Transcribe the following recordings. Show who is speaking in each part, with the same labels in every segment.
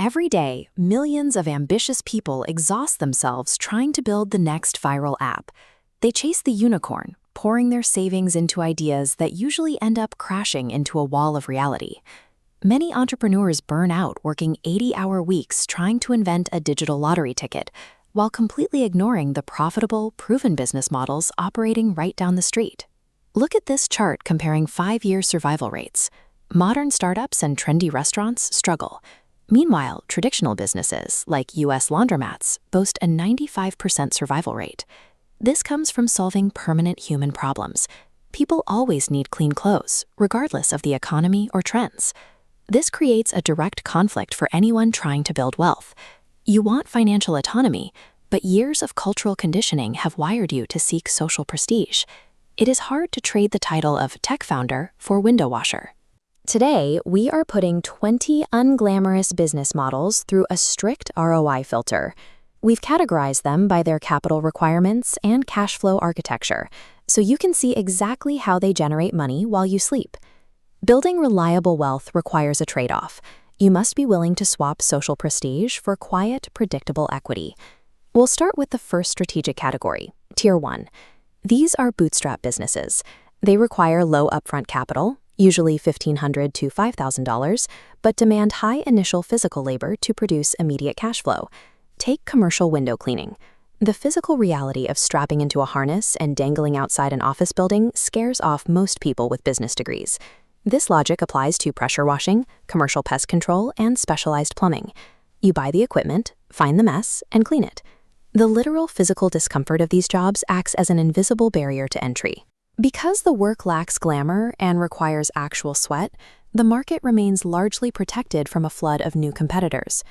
Speaker 1: Every day, millions of ambitious people exhaust themselves trying to build the next viral app. They chase the unicorn, pouring their savings into ideas that usually end up crashing into a wall of reality. Many entrepreneurs burn out working 80-hour weeks trying to invent a digital lottery ticket, while completely ignoring the profitable, proven business models operating right down the street. Look at this chart comparing 5-year survival rates. Modern startups and trendy restaurants struggle. Meanwhile, traditional businesses, like U.S. laundromats, boast a 95% survival rate. This comes from solving permanent human problems. People always need clean clothes, regardless of the economy or trends. This creates a direct conflict for anyone trying to build wealth. You want financial autonomy, but years of cultural conditioning have wired you to seek social prestige. It is hard to trade the title of tech founder for window washer. Today, we are putting 20 unglamorous business models through a strict ROI filter. We've categorized them by their capital requirements and cash flow architecture, so you can see exactly how they generate money while you sleep. Building reliable wealth requires a trade-off. You must be willing to swap social prestige for quiet, predictable equity. We'll start with the first strategic category, Tier 1. These are bootstrap businesses. They require low upfront capital, usually $1,500 to $5,000, but demand high initial physical labor to produce immediate cash flow. Take commercial window cleaning. The physical reality of strapping into a harness and dangling outside an office building scares off most people with business degrees. This logic applies to pressure washing, commercial pest control, and specialized plumbing. You buy the equipment, find the mess, and clean it. The literal physical discomfort of these jobs acts as an invisible barrier to entry. Because the work lacks glamour and requires actual sweat, the market remains largely protected from a flood of new competitors.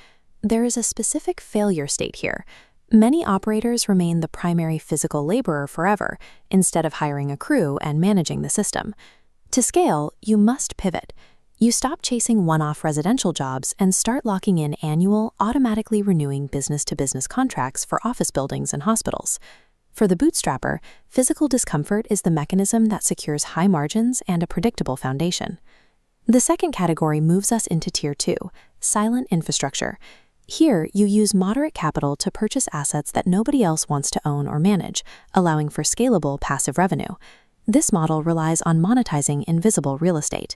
Speaker 1: There is a specific failure state here. Many operators remain the primary physical laborer forever, instead of hiring a crew and managing the system. To scale, you must pivot. You stop chasing one-off residential jobs and start locking in annual, automatically renewing business-to-business contracts for office buildings and hospitals. For the bootstrapper, physical discomfort is the mechanism that secures high margins and a predictable foundation. The second category moves us into Tier 2, silent infrastructure. Here, you use moderate capital to purchase assets that nobody else wants to own or manage, allowing for scalable passive revenue. This model relies on monetizing invisible real estate.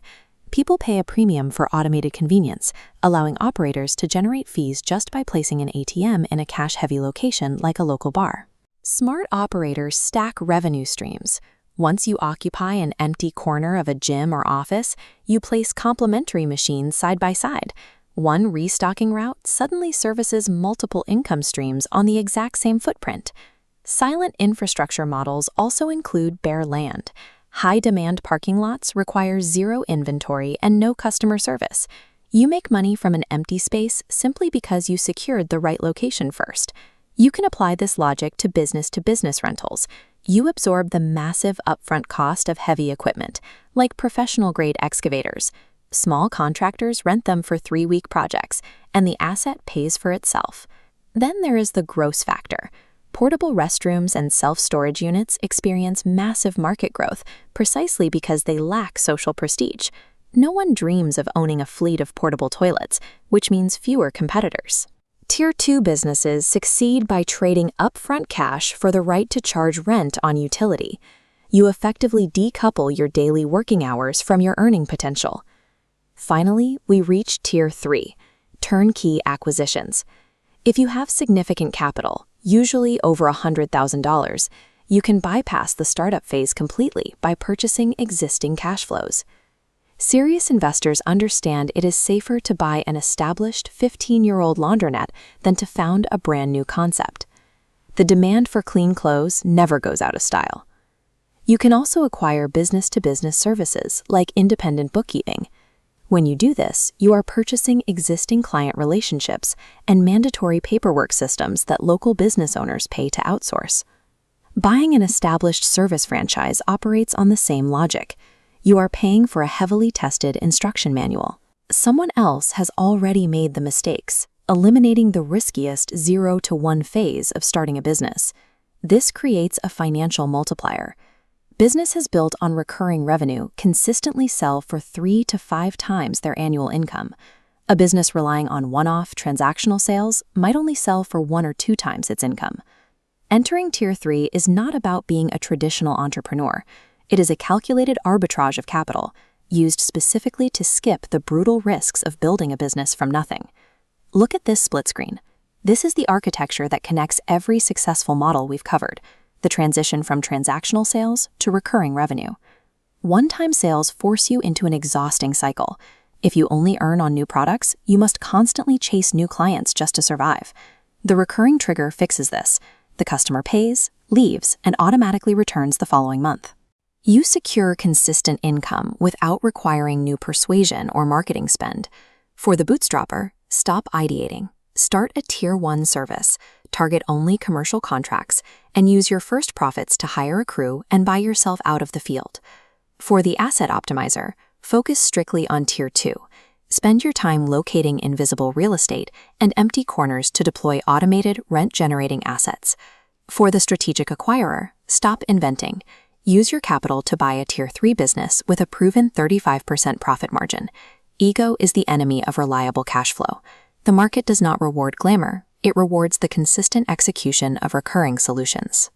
Speaker 1: People pay a premium for automated convenience, allowing operators to generate fees just by placing an ATM in a cash-heavy location like a local bar. Smart operators stack revenue streams. Once you occupy an empty corner of a gym or office, you place complementary machines side by side. One restocking route suddenly services multiple income streams on the exact same footprint. Silent infrastructure models also include bare land. High-demand parking lots require zero inventory and no customer service. You make money from an empty space simply because you secured the right location first. You can apply this logic to business rentals. You absorb the massive upfront cost of heavy equipment, like professional-grade excavators. Small contractors rent them for 3-week projects, and the asset pays for itself. Then there is the gross factor. Portable restrooms and self-storage units experience massive market growth precisely because they lack social prestige. No one dreams of owning a fleet of portable toilets, which means fewer competitors. Tier 2 businesses succeed by trading upfront cash for the right to charge rent on utility. You effectively decouple your daily working hours from your earning potential. Finally, we reach Tier 3, turnkey acquisitions. If you have significant capital, usually over $100,000, you can bypass the startup phase completely by purchasing existing cash flows. Serious investors understand it is safer to buy an established 15-year-old laundromat than to found a brand new concept. The demand for clean clothes never goes out of style. You can also acquire business-to-business services like independent bookkeeping. When you do this, you are purchasing existing client relationships and mandatory paperwork systems that local business owners pay to outsource. Buying an established service franchise operates on the same logic. You are paying for a heavily tested instruction manual. Someone else has already made the mistakes, eliminating the riskiest 0 to 1 phase of starting a business. This creates a financial multiplier. Businesses built on recurring revenue consistently sell for 3 to 5 times their annual income. A business relying on one-off transactional sales might only sell for 1 or 2 times its income. Entering Tier 3 is not about being a traditional entrepreneur. It is a calculated arbitrage of capital, used specifically to skip the brutal risks of building a business from nothing. Look at this split screen. This is the architecture that connects every successful model we've covered, the transition from transactional sales to recurring revenue. One-time sales force you into an exhausting cycle. If you only earn on new products, you must constantly chase new clients just to survive. The recurring trigger fixes this. The customer pays, leaves, and automatically returns the following month. You secure consistent income without requiring new persuasion or marketing spend. For the bootstrapper, stop ideating. Start a Tier 1 service, target only commercial contracts, and use your first profits to hire a crew and buy yourself out of the field. For the asset optimizer, focus strictly on Tier 2. Spend your time locating invisible real estate and empty corners to deploy automated rent-generating assets. For the strategic acquirer, stop inventing. Use your capital to buy a Tier 3 business with a proven 35% profit margin. Ego is the enemy of reliable cash flow. The market does not reward glamour, it rewards the consistent execution of recurring solutions.